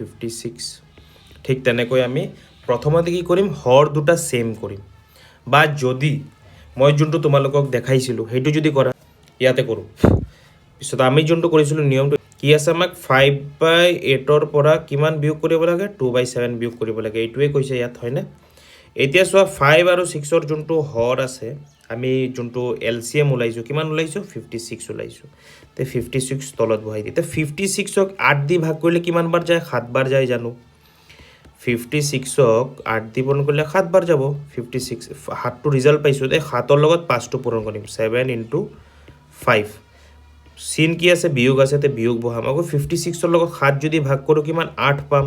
56 ঠিক তেনেকৈ আমি প্ৰথমতে কি কৰিম হৰ দুটা সেম কৰিম বা যদি মই যোনটো তোমালোকক দেখাইছিলোঁ সেইটো যদি কৰা ইয়াতে কৰোঁ পিছত আমি যোনটো কৰিছিলোঁ নিয়মটো কি আছে আমাক 5/8 পৰা কিমান বিয়োগ কৰিব লাগে 2/7 বিয়োগ কৰিব লাগে এইটোৱে কৈছে ইয়াত হয়নে এতিয়া চোৱা 5 আৰু 6ৰ যোনটো হৰ আছে আমি যোনটো এলচিএম ওলাইছোঁ কিমান ওলাইছোঁ 56 ওলাইছোঁ তে 56 তলত বহাই দি তে 56ক 8 দি ভাগ কৰিলে কিমান বাৰ যায় 7 বাৰ যায় জানো 56ক 8 দি পূৰণ কৰিলে 7 বাৰ যাব 56 7টো ৰিজাল্ট পাইছোঁ তে 7ৰ লগত 5টো পূৰণ কৰিম 7 × 5 চিন কি আছে বিয়োগ আছে তে বিয়োগ বহাম আকৌ 56ৰ লগত 7 যদি ভাগ কৰোঁ কিমান 8 পাম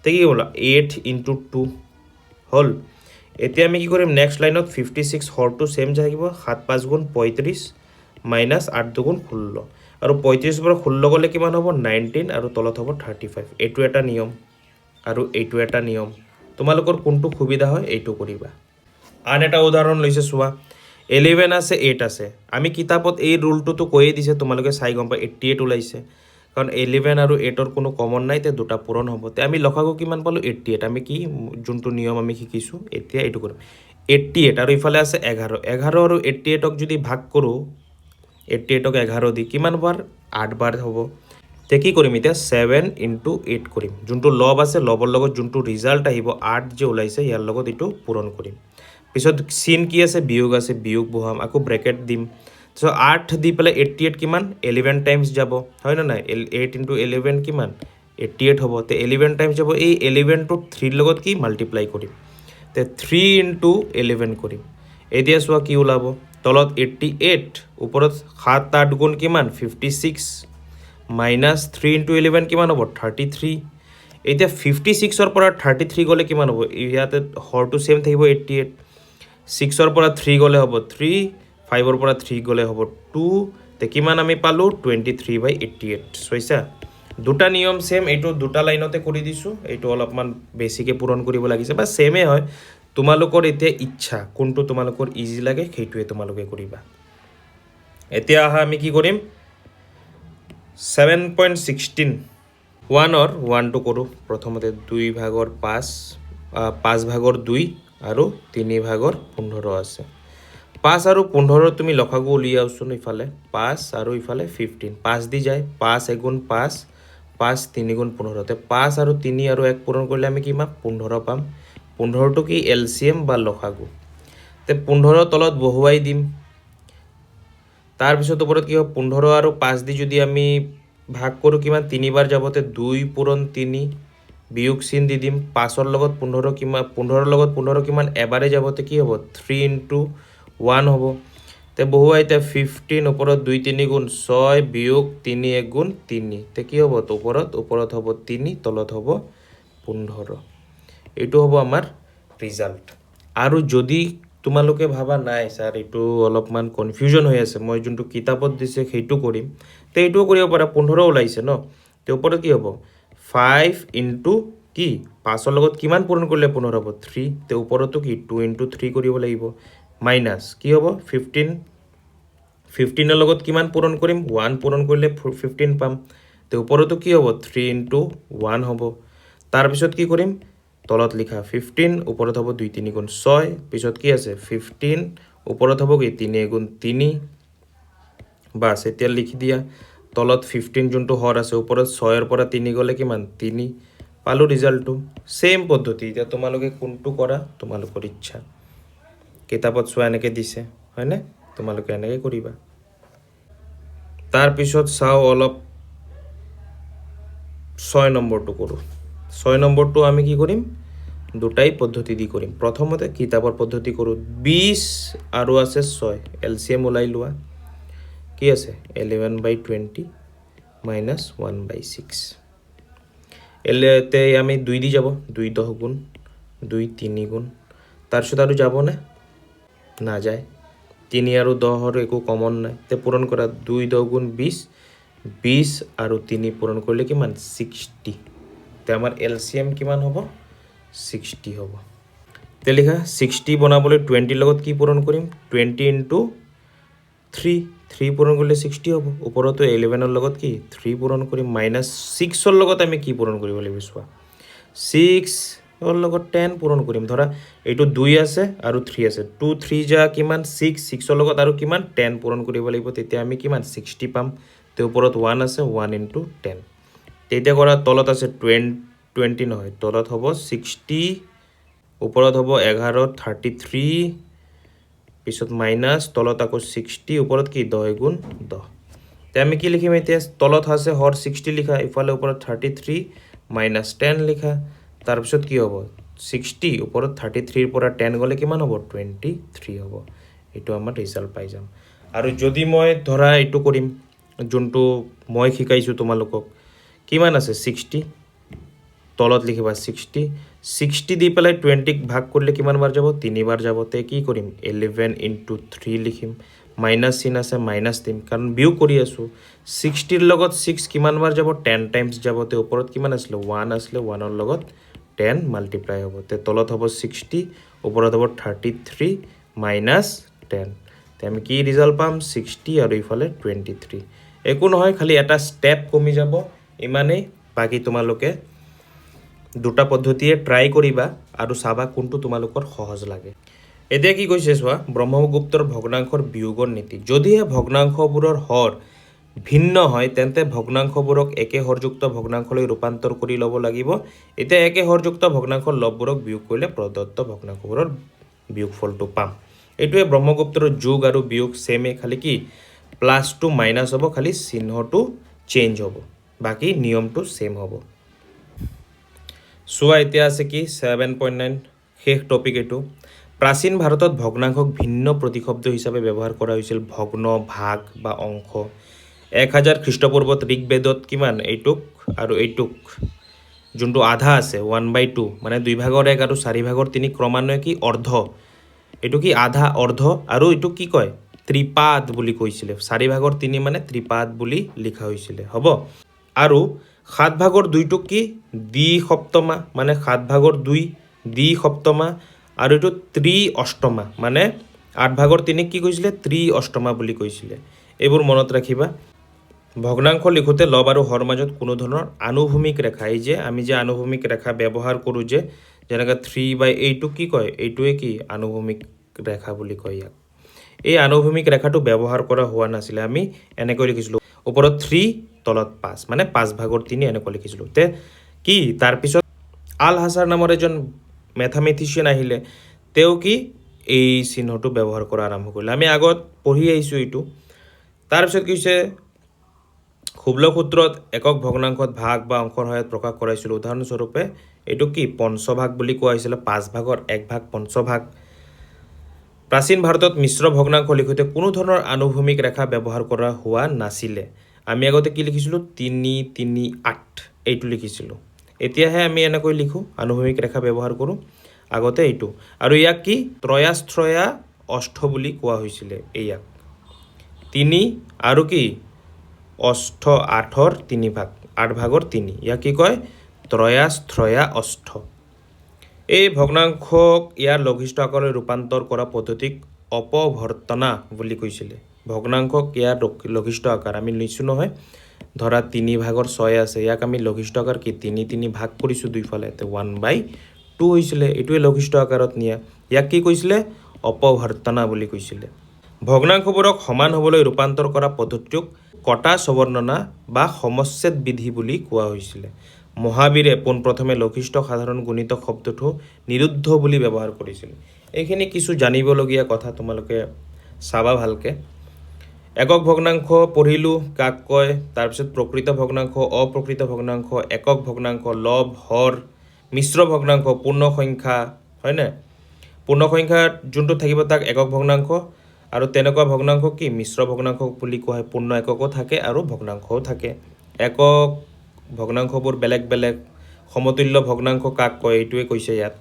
তে কি হ'ল 8 × 2 হ'ল এতিয়া আমি কি কৰিম নেক্সট লাইনত 56 হৰটো সেম থাকিব 7 5 গুণ 35 মাইনাছ 8 2 গুণ 16 আৰু 35 পৰা 16 গ'লে কিমান হ'ব 19 আৰু তলত হ'ব 35 এইটো এটা নিয়ম আৰু এইটো এটা নিয়ম তোমালোকৰ কোনটো সুবিধা হয় এইটো কৰিবা আন এটা উদাহৰণ লৈছে চোৱা 11 আছে 8 আছে আমি কিতাপত এই ৰুলটোতো কৈয়ে দিছে তোমালোকে চাই গম পাই 88 ওলাইছে কাৰণ 11 আৰু 8ৰ কোনো কমন নাই তে দুটা পূৰণ হ'ব তে আমি লখাগু কিমান পালোঁ 88 আমি কি যোনটো নিয়ম আমি শিকিছোঁ এতিয়া এইটো কৰিম 88 আৰু ইফালে আছে 11 11 আৰু 88ক যদি ভাগ কৰোঁ 88ক 11 দি কিমান বাৰ 8 বাৰ হ'ব তে কি কৰিম এতিয়া 7 × 8 কৰিম যোনটো লব আছে লবৰ লগত যোনটো ৰিজাল্ট আহিব 8 যে ওলাইছে ইয়াৰ লগত এইটো পূৰণ কৰিম পিছত চিন কি আছে বিয়োগ বহাম আকৌ ব্ৰেকেট দিম সো 8 দি পেলাই 88 কিমান 11 টাইমছ যাব হয় না নাই 8 × 11 কিমান 88 হ'ব তে 11 টাইমছ যাব এই 11 টো 3 লগত কি মাল্টিপ্লাই কৰিম তে 3 × 11 কৰিম এতিয়া চোৱা কি ওলাব তলত 88 ওপৰত 7 8 গুণ কিমান 56 মাইনাছ 3 × 11 কিমান হ'ব 33 এতিয়া 56ৰ পৰা 33 গ'লে কিমান হ'ব ইয়াতে হৰটো সেম থাকিব 88 6ৰ পৰা 3 গ'লে হ'ব 3 5ৰ পৰা 3 গ'লে হ'ব 2 তে কিমান আমি পালোঁ 23/88 চইছা দুটা নিয়ম সেম এইটো দুটা লাইনতে কৰি দিছোঁ এইটো অলপমান বেছিকৈ পূৰণ কৰিব লাগিছে বা সেমে হয় তোমালোকৰ এতিয়া ইচ্ছা কোনটো তোমালোকৰ ইজি লাগে সেইটোৱে তোমালোকে কৰিবা এতিয়া আহা আমি কি কৰিম 7.16 1ৰ 1টো কৰোঁ প্ৰথমতে 2/5 আৰু 3/15 আছে 5 আৰু 15 তুমি লখাগু উলিয়াওচোন ইফালে 5 আৰু ইফালে 15 5 দি যায় 5 এগুণ 5 5 3 গুণ 15 তে 5 আৰু 3 আৰু 1 পূৰণ কৰিলে আমি কি পাম 15 পাম 15টো কি এলচিএম বা লখাগু তে 15 তলত বহুৱাই দিম তাৰপিছত ওপৰত কি হ'ব 15 আৰু 5 দি যদি আমি ভাগ কৰোঁ কিমান 3 বাৰ যাব তে 2 পূৰণ 3 বিয়োগ চিন দি দিম 5ৰ লগত 15 কিমান 15ৰ লগত 15 কিমান এবাৰে যাব তে কি হ'ব 3 × 1 হ'ব তে বহুৱাই তে 15 ওপৰত 2 3 গুণ 6 বিয়োগ 3 1 গুণ 3 তে কি হ'ব তো ওপৰত হ'ব 3 তলত হ'ব 15 এইটো হ'ব আমাৰ ৰিজাল্ট আৰু যদি তোমালোকে ভাবা নাই স্যাৰ এইটো অলপমান কনফিউজন হৈ আছে মই যোনটো কিতাপত দিছে সেইটো কৰিম তে এইটোও কৰিব পাৰা 15 ওলাইছে ন তে ওপৰত কি হ'ব 5 × কি 5ৰ লগত কিমান পূৰণ কৰিলে 15 হ'ব 3 তে ওপৰতো কি 2 × 3 কৰিব লাগিব মাইনাছ কি হ'ব 15ৰ লগত কিমান পূৰণ কৰিম 1 পূৰণ কৰিলে 15 পাম তে ওপৰতো কি হ'ব 3 × 1 হ'ব তাৰপিছত কি কৰিম তলত লিখা 15 ওপৰত হ'ব 2 3 গুণ 6 পিছত কি আছে 15 ওপৰত হ'ব কি 3 গুণ 3 বাস এতিয়া লিখি দিয়া তলত 15 যোনটো হৰ আছে ওপৰত 6ৰ পৰা 3 গ'লে কিমান 3 পালোঁ ৰিজাল্টটো সেম পদ্ধতি এতিয়া তোমালোকে কোনটো কৰা তোমালোকৰ ইচ্ছা কিতাপত চোৱা এনেকৈ দিছে হয়নে তোমালোকে এনেকৈ কৰিবা তাৰপিছত চাওঁ অলপ 6 নম্বৰটো কৰোঁ 6 নম্বৰটো আমি কি কৰিম দুটাই পদ্ধতি দি কৰিম প্ৰথমতে কিতাপৰ পদ্ধতি কৰোঁ 20 আৰু আছে 6 এলচিএম ওলাই লোৱা কি আছে 11/20 মাইনাছ 1/6 এতে আমি 2 দি যাব 2 10 গুণ 2 3 গুণ তাৰপিছত আৰু যাবনে নাযায় 3 আৰু 10ৰ একো কমন নাই তে পূৰণ কৰা 2 10 গুণ 20 আৰু 3 পূৰণ কৰিলে কিমান 60 তে আমাৰ এলচিএম কিমান হ'ব 60 হ'ব তে লিখা 60 বনাবলৈ 20 লগত কি পূৰণ কৰিম 20 × 3 পূৰণ কৰিলে 60 হ'ব ওপৰতো 11ৰ লগত কি 3 পূৰণ কৰিম -6ৰ লগত আমি কি পূৰণ কৰিব লাগিব চোৱা 6ৰ লগত 10 পূৰণ কৰিম ধৰা এইটো 2 আছে আৰু 3 আছে 2 3 যা কিমান 6ৰ লগত আৰু কিমান 10 পূৰণ কৰিব লাগিব তেতিয়া আমি কিমান 60 পাম তে ওপৰত 1 আছে 1 * 10 তেতিয়া কৰা তলত আছে 20 নহয় তলত হ'ব 60 ওপৰত হ'ব 11 33 পিছত মাইনাস তলত আকৌ 60 ওপৰত কি 10 * 10 তে আমি কি লিখিম এতিয়া তলত আছে হৰ 60 লিখা ইফালে ওপৰত 33 - 10 লিখা তাৰপিছত কি হ'ব 60 ওপৰত 33 ৰ পৰা 10 গ'লে কিমান হ'ব 23 হ'ব এইটো আমাৰ ৰিজাল্ট পাই যাম আৰু যদি মই ধৰা এইটো কৰিম যোনটো মই শিকাইছোঁ তোমালোকক কিমান আছে 60 তলত লিখিবা 60 দি পেলাই 20ক ভাগ কৰিলে কিমান বাৰ যাব 3 বাৰ যাব তে কি কৰিম 11 * 3 লিখিম মাইনাস চিন আছে মাইনাস দিম কাৰণ বিয়োগ কৰি আছোঁ 60ৰ লগত 6 কিমান বাৰ যাব 10 টাইমছ যাব তে ওপৰত কিমান আছিলে 1 আছিলে 1ৰ লগত 10 মাল্টিপ্লাই হ'ব তে তলত হ'ব 60 ওপৰত হ'ব 33 - 10 তে আমি কি ৰিজাল্ট পাম 60 আৰু ইফালে 23 একো নহয় খালি এটা ষ্টেপ কমি যাব ইমানেই বাকি তোমালোকে দুটা পদ্ধতিয়ে ট্ৰাই কৰিবা আৰু চাবা কোনটো তোমালোকৰ সহজ লাগে এতিয়া কি কৈছে চোৱা ব্ৰহ্মগুপ্তৰ ভগ্নাংশৰ বিয়োগৰ নীতি যদিহে ভগ্নাংশবোৰৰ হৰ ভিন্ন হয় তেন্তে ভগ্নাংশবোৰক একে হৰযুক্ত ভগ্নাংশলৈ ৰূপান্তৰ কৰি ল'ব লাগিব এতিয়া একে হৰযুক্ত ভগ্নাংশৰ লববোৰক বিয়োগ কৰিলে প্ৰদত্ত ভগ্নাংশবোৰৰ বিয়োগফলটো পাম এইটোৱে ব্ৰহ্মগুপ্তৰ যোগ আৰু বিয়োগ সেমে খালি কি প্লাসটো মাইনাস হ'ব খালি চিহ্নটো চেঞ্জ হ'ব বাকি নিয়মটো সেম হ'ব চোৱা এতিয়া আছে কি 7.9 শেষ টপিক এইটো প্ৰাচীন ভাৰতত ভগ্নাংশক ভিন্ন প্ৰতিশব্দ হিচাপে ব্যৱহাৰ কৰা হৈছিল ভগ্ন ভাগ বা অংশ 1000 খ্ৰীষ্টপূৰ্বত ঋগবেদত কিমান এইটোক আৰু এইটোক যোনটো আধা আছে 1/2 মানে 2/1 আৰু 4/3 ক্ৰমান্বয়ে কি অৰ্ধ এইটো কি আধা অৰ্ধ আৰু এইটো কি কয় ত্ৰিপাদ বুলি কৈছিলে 4/3 মানে ত্ৰিপাদ বুলি লিখা হৈছিলে হ'ব আৰু 7/2টোক কি দ্বি সপ্তমা মানে 7/2 দ্বি সপ্তমা আৰু এইটো ত্ৰি-অষ্টমা মানে 8/3 কি কৈছিলে ত্ৰি-অষ্টমা বুলি কৈছিলে এইবোৰ মনত ৰাখিবা ভগ্নাংশ লিখোতে লব আৰু হৰ মাজত কোনো ধৰণৰ আনুভূমিক ৰেখা এই যে আমি যে আনুভূমিক ৰেখা ব্যৱহাৰ কৰোঁ যে যেনেকৈ 3/8 কি কয় এইটোৱে কি আনুভূমিক ৰেখা বুলি কয় ইয়াক এই আনুভূমিক ৰেখাটো ব্যৱহাৰ কৰা হোৱা নাছিলে আমি এনেকৈ লিখিছিলোঁ ওপৰত 3 তলত 5 মানে 5/3 এনেকৈ লিখিছিলোঁ তে কি তাৰপিছত আল হাছাৰ নামৰ এজন মেথামেটিচিয়ান আহিলে তেওঁ কি এই চিহ্নটো ব্যৱহাৰ কৰা আৰম্ভ কৰিলে আমি আগত পঢ়ি আহিছোঁ এইটো তাৰপিছত কি হৈছে খুবলক সূত্ৰত একক ভগ্নাংশত ভাগ বা অংশৰ সহায়ত প্ৰকাশ কৰাইছিল উদাহৰণস্বৰূপে এইটো কি পঞ্চভাগ বুলি কোৱা হৈছিল 5/1 ভাগ পঞ্চভাগ প্ৰাচীন ভাৰতত মিশ্ৰ ভগ্নাংশ লিখোতে কোনো ধৰণৰ আনুভূমিক ৰেখা ব্যৱহাৰ কৰা হোৱা নাছিলে আমি আগতে কি লিখিছিলোঁ 3 3 8 এইটো লিখিছিলোঁ এতিয়াহে আমি এনেকৈ লিখো আনুভূমিক ৰেখা ব্যৱহাৰ কৰোঁ আগতে এইটো আৰু ইয়াক কি ত্ৰয়াস্ত্ৰয়া অষ্ঠ বুলি কোৱা হৈছিলে ইয়াক 3 আৰু কি অষ্ঠ 8ৰ 3 ভাগ 8/3 ইয়াক কি কয় ত্ৰয়াস্ত্ৰয়া অষ্ঠ এই ভগ্নাংশক ইয়াৰ লঘিষ্ঠ আকাৰলৈ ৰূপান্তৰ কৰা পদ্ধতিক অপভৰ্তনা বুলি কৈছিলে ভগ্নাংশক ইয়াৰ লঘিষ্ঠ আকাৰ আমি লিখিছোঁ নহয় ধৰা 3/6 আছে ইয়াক আমি লঘিষ্ঠ আকাৰ কি 3 ভাগ কৰিছোঁ দুইফালে তে 1/2 হৈছিলে এইটোৱে লঘিষ্ঠ আকাৰত নিয়া ইয়াক কি কৈছিলে অপভৰ্তনা বুলি কৈছিলে ভগ্নাংশবোৰক সমান হ'বলৈ ৰূপান্তৰ কৰা পদ্ধতিটোক কটা সবৰ্ণনা বা সমচ্ছেদ বিধি বুলি কোৱা হৈছিলে মহাবীৰে পোনপ্ৰথমে লঘিষ্ঠ সাধাৰণ গুণিতক শব্দটো নিৰুদ্ধ বুলি ব্যৱহাৰ কৰিছিল এইখিনি কিছু জানিবলগীয়া কথা তোমালোকে চাবা ভালকে একক ভগ্নাংশ পঢ়িলোঁ কাক কয় তাৰপিছত প্ৰকৃত ভগ্নাংশ অপ্ৰকৃত ভগ্নাংশ একক ভগ্নাংশ লব হৰ মিশ্ৰ ভগ্নাংশ পূৰ্ণ সংখ্যা হয়নে পূৰ্ণ সংখ্যা যোনটো থাকিব তাক একক ভগ্নাংশ আৰু তেনেকুৱা ভগ্নাংশ কি মিশ্ৰ ভগ্নাংশ বুলি কোৱা হয় পূৰ্ণ এককো থাকে আৰু ভগ্নাংশও থাকে একক ভগ্নাংশবোৰ বেলেগ বেলেগ সমতুল্য ভগ্নাংশ কাক কয় এইটোৱে কৈছে ইয়াত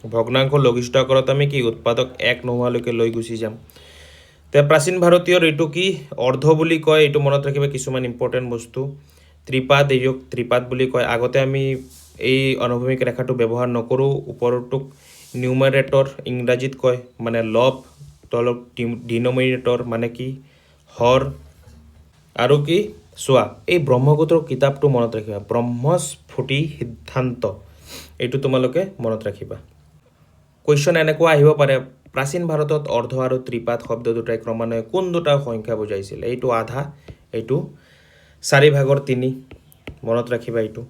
ভগ্নাংশ লঘিষ্ঠ আকাৰত আমি কি উৎপাদক 1 নোহোৱালৈকে লৈ গুচি যাম তে প্ৰাচীন ভাৰতীয়ৰ এইটো কি অৰ্ধ বুলি কয় এইটো মনত ৰাখিবা কিছুমান ইম্পৰ্টেণ্ট বস্তু ত্ৰিপাদ এইটোক ত্ৰিপাদ বুলি কয় আগতে আমি এই অনুভূমিক ৰেখাটো ব্যৱহাৰ নকৰোঁ ওপৰটোক নিউমাৰেটৰ ইংৰাজীত কয় মানে লব তলক ডিনমিনেটৰ মানে কি হৰ আৰু কি চোৱা এই ব্ৰহ্মপুত্ৰ কিতাপটো মনত ৰাখিবা ব্ৰহ্মস্ফুটি সিদ্ধান্ত এইটো তোমালোকে মনত ৰাখিবা কুৱেশ্যন এনেকুৱা আহিব পাৰে প্ৰাচীন ভাৰতত অৰ্ধ আৰু ত্ৰিপাদ শব্দ দুটাই ক্ৰমান্বয়ে কোন দুটা সংখ্যা বুজাইছিল এইটো আধা এইটো 4/3 মনত ৰাখিবা এইটো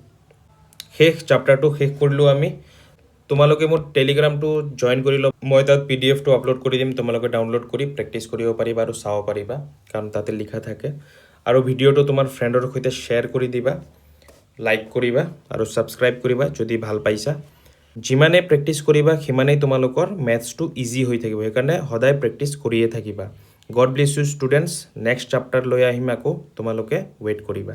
শেষ চেপ্টাৰটো শেষ কৰিলোঁ আমি তোমালোকে মোৰ টেলিগ্ৰামটো জইন কৰি লওক মই তাত পিডিএফটো আপলোড কৰি দিম তোমালোকে ডাউনলোড কৰি প্ৰেক্টিছ কৰিব পাৰিবা আৰু চাব পাৰিবা কাৰণ তাতে লিখা থাকে আৰু ভিডিঅ'টো তোমাৰ ফ্ৰেণ্ডৰ সৈতে শ্বেয়াৰ কৰি দিবা লাইক কৰিবা আৰু ছাবস্ক্ৰাইব কৰিবা যদি ভাল পাইছা যিমানে প্ৰেক্টিছ কৰিবা সিমানেই তোমালোকৰ মেথছটো ইজি হৈ থাকিব সেইকাৰণে সদায় প্ৰেক্টিছ কৰিয়ে থাকিবা God bless you students next chapter লৈ আহিম আকৌ তোমালোকে ৱেইট কৰিবা